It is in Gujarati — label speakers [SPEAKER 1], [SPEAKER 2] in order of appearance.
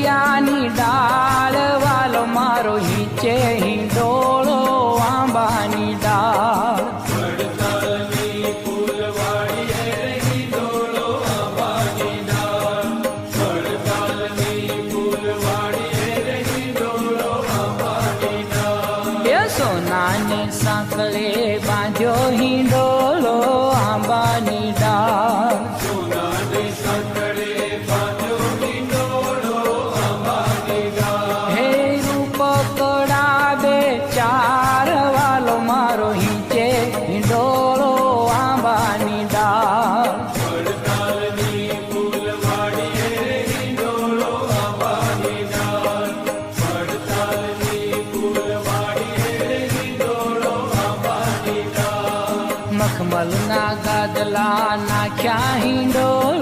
[SPEAKER 1] વરિયાની ડાળ વાલો મારો હિંચે હિંડોળો આંબાની ડાળ સોનાને સાંકળે બાંધ્યો હિંડોળો આંબાની ડાળ હે રૂપ કડાવે ચાર વાલો મારો હિંચે હિંડોળો આંબાની ડાળ મખમલના ગાદલા નાખ્યા હિંડોળો